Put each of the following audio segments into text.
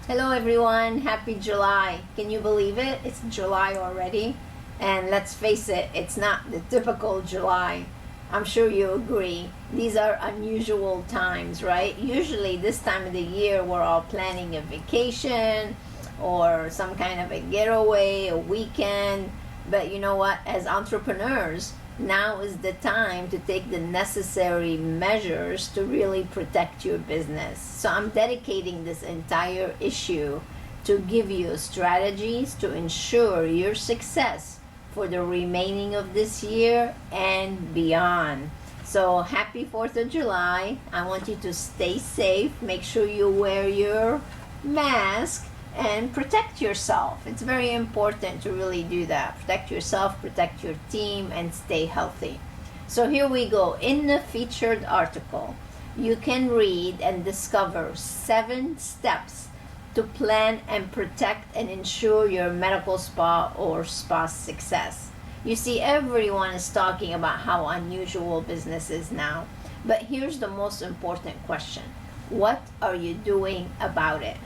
Hello everyone, happy July. Can you believe it? It's July already. And let's face it, it's not the typical July. I'm sure you agree. These are unusual times, right? Usually this time of the year we're all planning a vacation or some kind of a getaway, a weekend. But you know what? As entrepreneurs, now is the time to take the necessary measures to really protect your business. So I'm dedicating this entire issue to give you strategies to ensure your success for the remaining of this year and beyond. So happy 4th of July. I want you to stay safe. Make sure you wear your mask and protect yourself. It's very important to really do that. Protect yourself, protect your team, and stay healthy. So here we go. In the featured article, you can read and discover 7 steps to plan and protect and ensure your medical spa or spa success. You see, everyone is talking about how unusual business is now. But here's the most important question. What are you doing about it?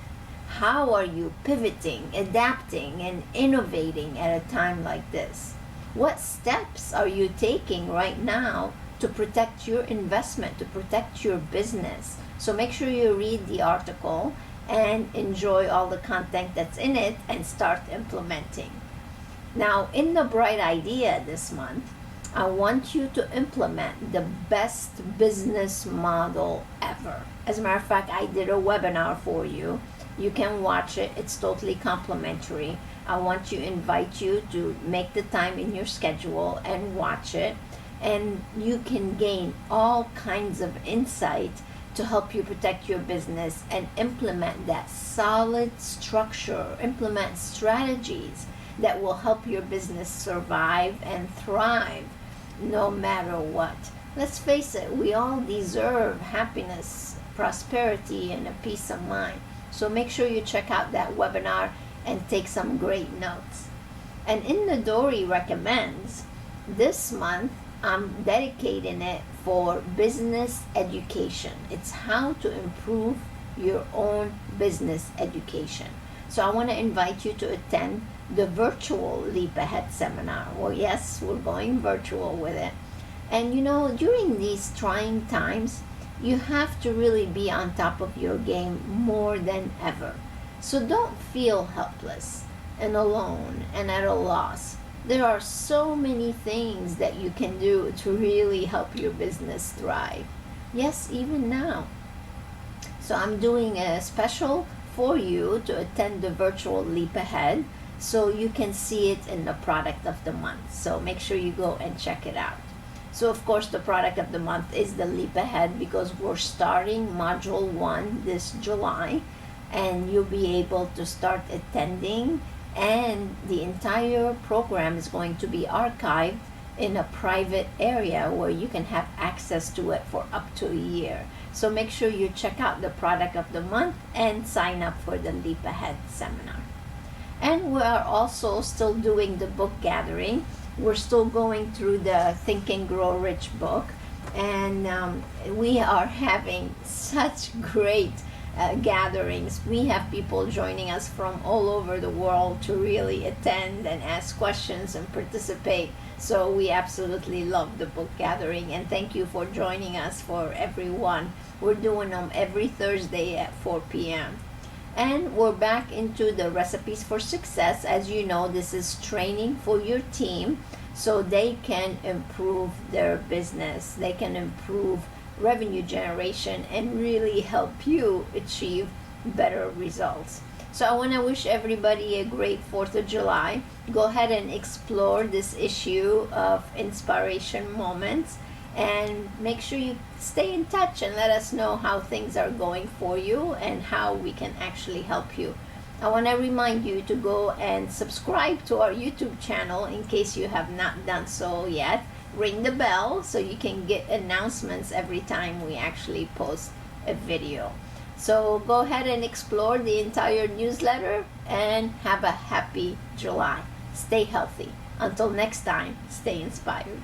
How are you pivoting, adapting, and innovating at a time like this? What steps are you taking right now to protect your investment, to protect your business? So make sure you read the article and enjoy all the content that's in it and start implementing. Now, in the Bright Idea this month, I want you to implement the best business model ever. As a matter of fact, I did a webinar for you. You can watch it. It's totally complimentary. I want to invite you to make the time in your schedule and watch it. And you can gain all kinds of insight to help you protect your business and implement that solid structure, implement strategies that will help your business survive and thrive no matter what. Let's face it, we all deserve happiness, prosperity, and a peace of mind. So make sure you check out that webinar and take some great notes. And in the Dori recommends, this month I'm dedicating it for business education. It's how to improve your own business education. So I want to invite you to attend the virtual Leap Ahead seminar. Well, yes, we're going virtual with it. And you know, during these trying times, you have to really be on top of your game more than ever. So don't feel helpless and alone and at a loss. There are so many things that you can do to really help your business thrive. Yes, even now. So I'm doing a special for you to attend the virtual Leap Ahead so you can see it in the product of the month. So make sure you go and check it out. So of course the product of the month is the Leap Ahead because we're starting module 1 this July, and you'll be able to start attending, and the entire program is going to be archived in a private area where you can have access to it for up to a year. So make sure you check out the product of the month and sign up for the Leap Ahead seminar. And we are also still doing the book gathering. We're still going through the Think and Grow Rich book, and we are having such great gatherings. We have people joining us from all over the world to really attend and ask questions and participate. So we absolutely love the book gathering, and thank you for joining us, for everyone. We're doing them every Thursday at 4 p.m. And we're back into the recipes for success. As you know, this is training for your team so they can improve their business. They can improve revenue generation and really help you achieve better results. So I want to wish everybody a great 4th of July. Go ahead and explore this issue of InSPAration moments, and make sure you stay in touch and let us know how things are going for you and how we can actually help you. I want to remind you to go and subscribe to our YouTube channel in case you have not done so yet. Ring the bell so you can get announcements every time we actually post a video. So go ahead and explore the entire newsletter and have a happy July. Stay healthy. Until next time, stay inspired.